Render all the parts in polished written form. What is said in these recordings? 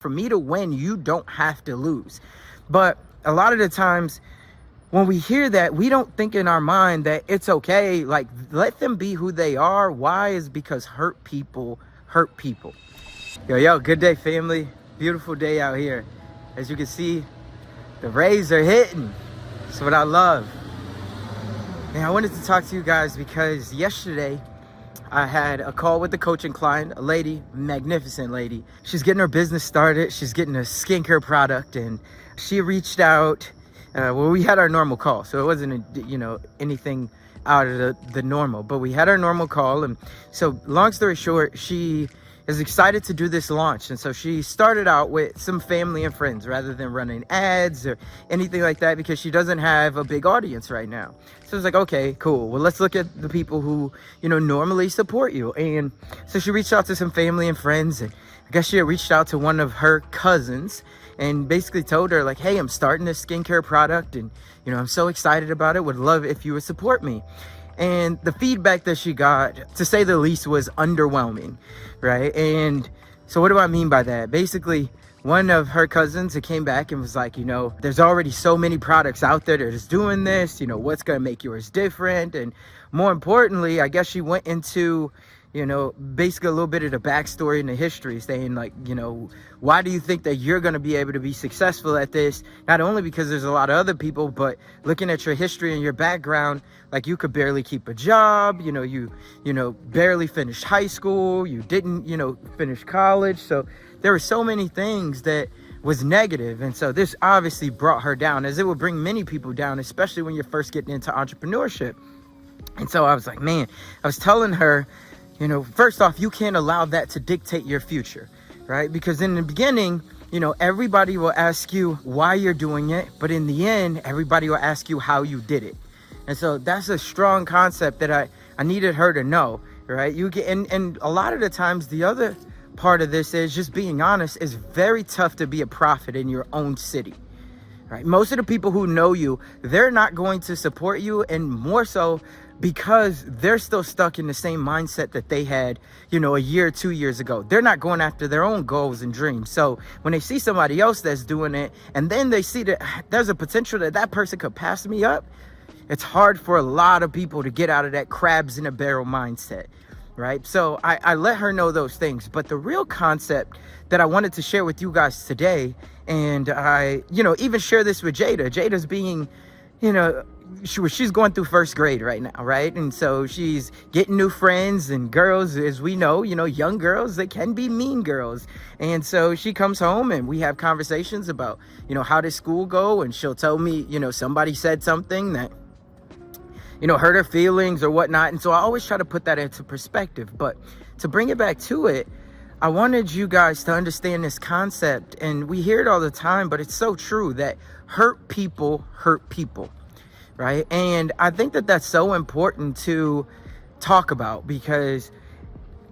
For me to win, you don't have to lose. But a lot of the times when we hear that, we don't think in our mind that it's okay. Like, let them be who they are. Why? Is because hurt people hurt people. Yo, good day, family. Beautiful day out here. As you can see, the rays are hitting. That's what I love. And I wanted to talk to you guys because yesterday I had a call with the coaching client, a lady, magnificent lady. She's getting her business started. She's getting a skincare product, and she reached out. We had our normal call, so it wasn't, anything out of the normal, but we had our normal call. And so long story short, she is excited to do this launch. And so she started out with some family and friends rather than running ads or anything like that, because she doesn't have a big audience right now. So it's like, okay, cool. Well, let's look at the people who, normally support you. And so she reached out to some family and friends, and I guess she had reached out to one of her cousins and basically told her, like, hey, I'm starting this skincare product, and, I'm so excited about it. Would love if you would support me. And the feedback that she got, to say the least, was underwhelming, right? And so what do I mean by that? Basically, one of her cousins that came back and was like, there's already so many products out there that is doing this, what's going to make yours different? And more importantly, I guess she went into, basically a little bit of the backstory and the history, saying like, why do you think that you're going to be able to be successful at this? Not only because there's a lot of other people, but looking at your history and your background, like you could barely keep a job, you barely finished high school, you didn't, finish college. So there were so many things that was negative. And so this obviously brought her down, as it would bring many people down, especially when you're first getting into entrepreneurship. And so I was like, man, I was telling her, first off, you can't allow that to dictate your future, right? Because in the beginning, everybody will ask you why you're doing it, but in the end, everybody will ask you how you did it. And so that's a strong concept that I needed her to know, right? And a lot of the times, the other part of this is just being honest. It's very tough to be a prophet in your own city, right? Most of the people who know you, they're not going to support you, and more so because they're still stuck in the same mindset that they had, a year or 2 years ago. They're not going after their own goals and dreams. So when they see somebody else that's doing it, and then they see that there's a potential that that person could pass me up, it's hard for a lot of people to get out of that crabs in a barrel mindset, right? So I let her know those things. But the real concept that I wanted to share with you guys today, and I, even share this with Jada. Jada's being, she's going through first grade right now, right? And so she's getting new friends, and girls, as we know, young girls, they can be mean girls. And so she comes home and we have conversations about, how does school go? And she'll tell me, somebody said something that, hurt her feelings or whatnot. And so I always try to put that into perspective. But to bring it back to it, I wanted you guys to understand this concept. And we hear it all the time, but it's so true that hurt people, right? And I think that that's so important to talk about, because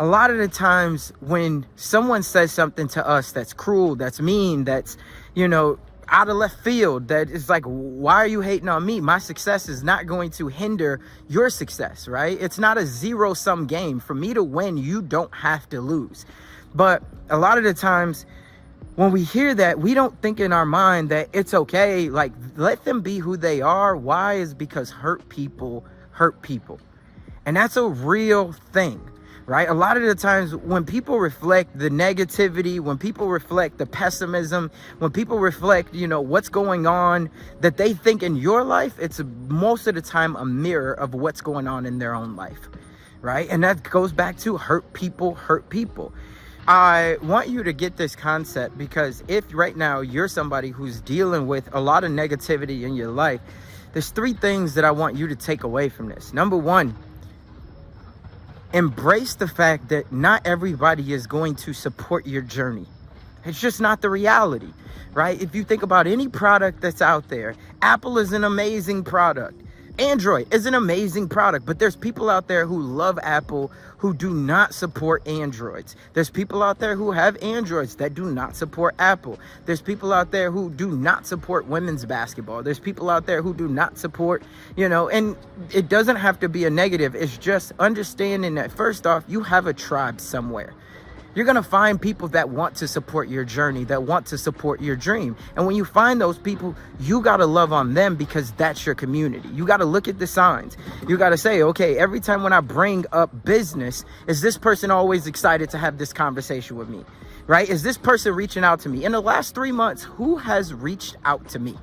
a lot of the times when someone says something to us that's cruel, that's mean, that's, out of left field, that is like, why are you hating on me? My success is not going to hinder your success, right? It's not a zero-sum game. For me to win, you don't have to lose. But a lot of the times when we hear that, we don't think in our mind that it's okay. Like, let them be who they are. Why? Is because hurt people hurt people. And that's a real thing, right? A lot of the times when people reflect the negativity, when people reflect the pessimism, when people reflect, what's going on that they think in your life, it's most of the time a mirror of what's going on in their own life, right? And that goes back to hurt people hurt people. I want you to get this concept, because if right now you're somebody who's dealing with a lot of negativity in your life, there's 3 things that I want you to take away from this. Number 1, embrace the fact that not everybody is going to support your journey. It's just not the reality, right? If you think about any product that's out there, Apple is an amazing product. Android is an amazing product, but there's people out there who love Apple who do not support Androids. There's people out there who have Androids that do not support Apple. There's people out there who do not support women's basketball. There's people out there who do not support, and it doesn't have to be a negative. It's just understanding that, first off, you have a tribe somewhere. You're going to find people that want to support your journey, that want to support your dream. And when you find those people, you got to love on them because that's your community. You got to look at the signs. You got to say, okay, every time when I bring up business, is this person always excited to have this conversation with me, right? Is this person reaching out to me? In the last 3 months, who has reached out to me,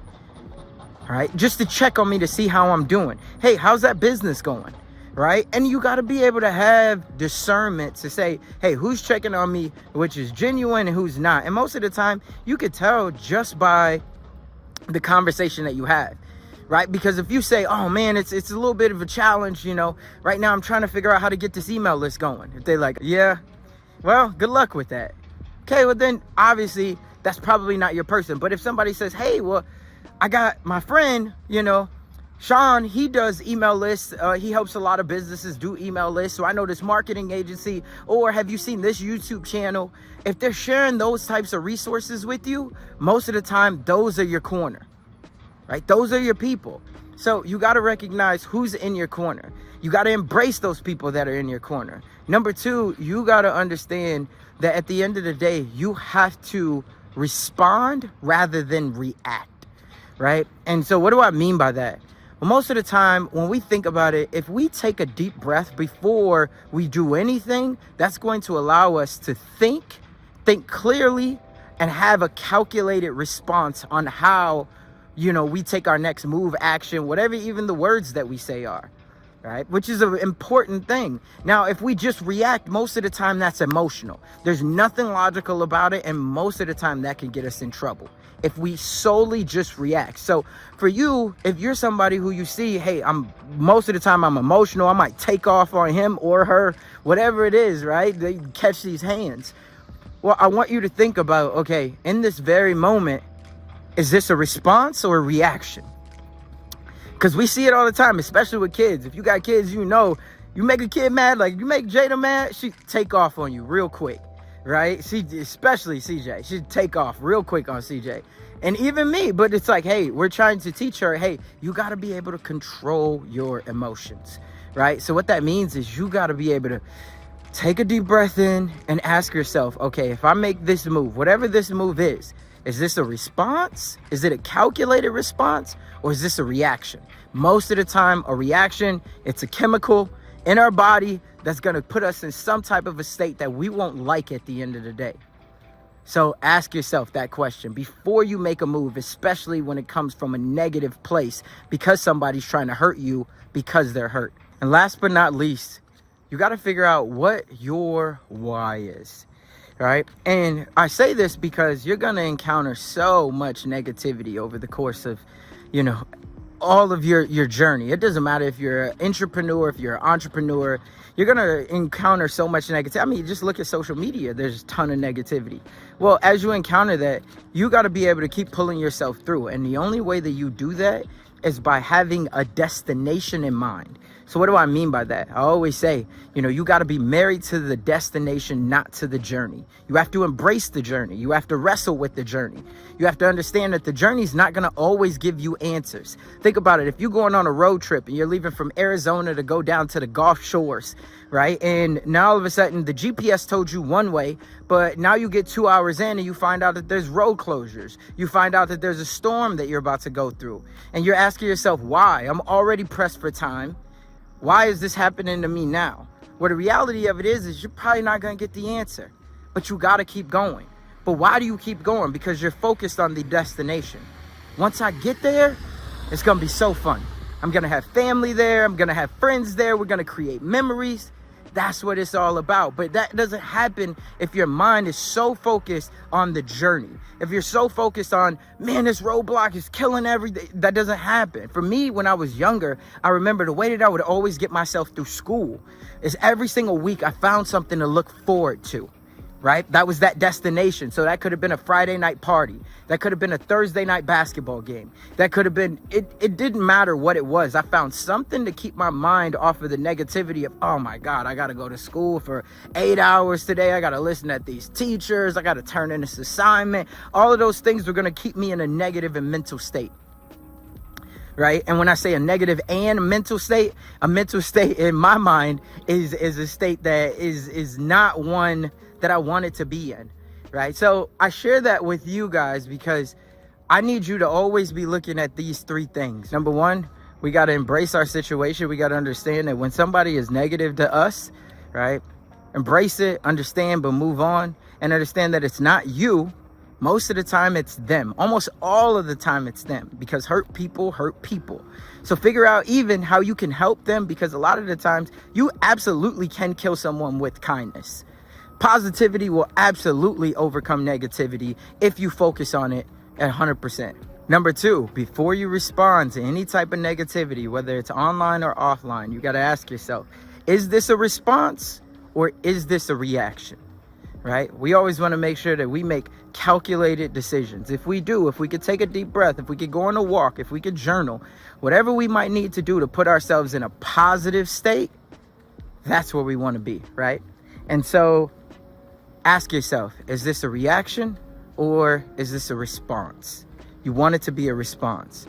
all right? Just to check on me to see how I'm doing. Hey, how's that business going? Right? And you got to be able to have discernment to say, hey, who's checking on me, which is genuine and who's not. And most of the time you could tell just by the conversation that you have, right? Because if you say, oh man, it's a little bit of a challenge, you know, right now I'm trying to figure out how to get this email list going. If they're like, yeah, well, good luck with that. Okay, well then obviously that's probably not your person. But if somebody says, hey, well, I got my friend, you know, Sean, he does email lists. He helps a lot of businesses do email lists. So I know this marketing agency, or have you seen this YouTube channel? If they're sharing those types of resources with you, most of the time, those are your corner, right? Those are your people. So you got to recognize who's in your corner. You got to embrace those people that are in your corner. Number two, you got to understand that at the end of the day, you have to respond rather than react, right? And so what do I mean by that? Well, most of the time when we think about it, if we take a deep breath before we do anything, that's going to allow us to think clearly, and have a calculated response on how, you know, we take our next move, action, whatever even the words that we say are, right? Which is an important thing. Now, if we just react, most of the time that's emotional. There's nothing logical about it, and most of the time that can get us in trouble if we solely just react. So for you, if you're somebody who you see, hey, most of the time I'm emotional, I might take off on him or her, whatever it is, right? They catch these hands. Well, I want you to think about, okay, in this very moment, is this a response or a reaction? Because we see it all the time, especially with kids. If you got kids, you know, you make a kid mad, like you make Jada mad, she take off on you real quick. Right? Especially CJ. She'd take off real quick on CJ. And even me. But it's like, hey, we're trying to teach her, hey, you got to be able to control your emotions. Right? So what that means is you got to be able to take a deep breath in and ask yourself, okay, if I make this move, whatever this move is this a response? Is it a calculated response? Or is this a reaction? Most of the time, a reaction, it's a chemical in our body that's going to put us in some type of a state that we won't like at the end of the day. So ask yourself that question before you make a move, especially when it comes from a negative place, because somebody's trying to hurt you because they're hurt. And last but not least, you got to figure out what your why is, right? And I say this because you're going to encounter so much negativity over the course of, you know, all of your journey. It doesn't matter if you're an entrepreneur, if you're an entrepreneur, you're going to encounter so much negativity. I mean, just look at social media. There's a ton of negativity. Well, as you encounter that, you got to be able to keep pulling yourself through. And the only way that you do that is by having a destination in mind. So what do I mean by that? I always say, you know, you got to be married to the destination, not to the journey. You have to embrace the journey. You have to wrestle with the journey. You have to understand that the journey is not going to always give you answers. Think about it. If you're going on a road trip and you're leaving from Arizona to go down to the Gulf Shores, right? And now all of a sudden the GPS told you one way, but now you get 2 hours in and you find out that there's road closures. You find out that there's a storm that you're about to go through. And you're asking yourself, why? I'm already pressed for time. Why is this happening to me now? Well, the reality of it is you're probably not going to get the answer, but you got to keep going. But why do you keep going? Because you're focused on the destination. Once I get there, it's going to be so fun. I'm going to have family there. I'm going to have friends there. We're going to create memories. That's what it's all about. But that doesn't happen if your mind is so focused on the journey. If you're so focused on, man, this roadblock is killing everything. That doesn't happen. For me, when I was younger, I remember the way that I would always get myself through school is every single week I found something to look forward to. Right? That was that destination. So that could have been a Friday night party. That could have been a Thursday night basketball game. That could have been, it didn't matter what it was. I found something to keep my mind off of the negativity of, oh my God, I got to go to school for 8 hours today. I got to listen to these teachers. I got to turn in this assignment. All of those things were going to keep me in a negative and mental state. Right? And when I say a negative and a mental state in my mind is a state that is not one that I wanted to be in, right? So I share that with you guys because I need you to always be looking at these three things. Number one, we got to embrace our situation. We got to understand that when somebody is negative to us, right? Embrace it, understand, but move on, and understand that it's not you. Most of the time it's them. Almost all of the time it's them, because hurt people hurt people. So figure out even how you can help them, because a lot of the times you absolutely can kill someone with kindness. Positivity will absolutely overcome negativity if you focus on it at 100%. Number two, before you respond to any type of negativity, whether it's online or offline, you got to ask yourself, is this a response or is this a reaction? Right? We always want to make sure that we make calculated decisions. If we could take a deep breath, if we could go on a walk, if we could journal, whatever we might need to do to put ourselves in a positive state, that's where we want to be, right? And so ask yourself, is this a reaction or is this a response? You want it to be a response.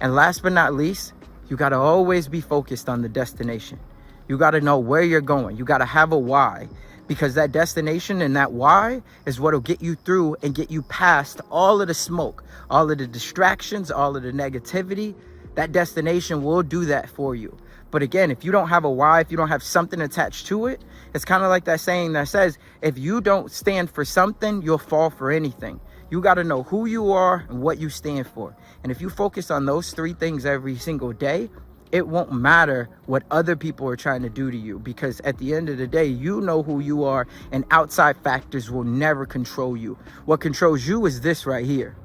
And last but not least, you got to always be focused on the destination. You got to know where you're going. You got to have a why. Because that destination and that why is what will get you through and get you past all of the smoke, all of the distractions, all of the negativity. That destination will do that for you. But again, if you don't have a why, if you don't have something attached to it, it's kind of like that saying that says, if you don't stand for something, you'll fall for anything. You got to know who you are and what you stand for. And if you focus on those three things every single day, it won't matter what other people are trying to do to you, because at the end of the day, you know who you are, and outside factors will never control you. What controls you is this right here.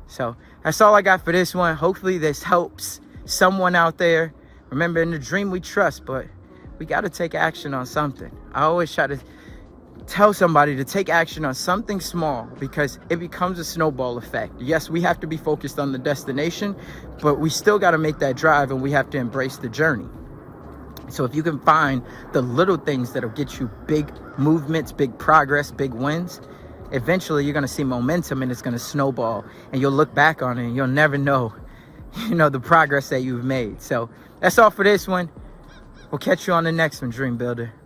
So that's all I got for this one. Hopefully this helps someone out there. Remember, in the dream we trust, but we got to take action on something. I always try to tell somebody to take action on something small, because it becomes a snowball effect. Yes, we have to be focused on the destination, but we still got to make that drive, and we have to embrace the journey. So if you can find the little things that'll get you big movements, big progress, big wins, eventually you're going to see momentum, and it's going to snowball, and you'll look back on it and you'll never know, the progress that you've made. So that's all for this one. We'll catch you on the next one, Dream Builder.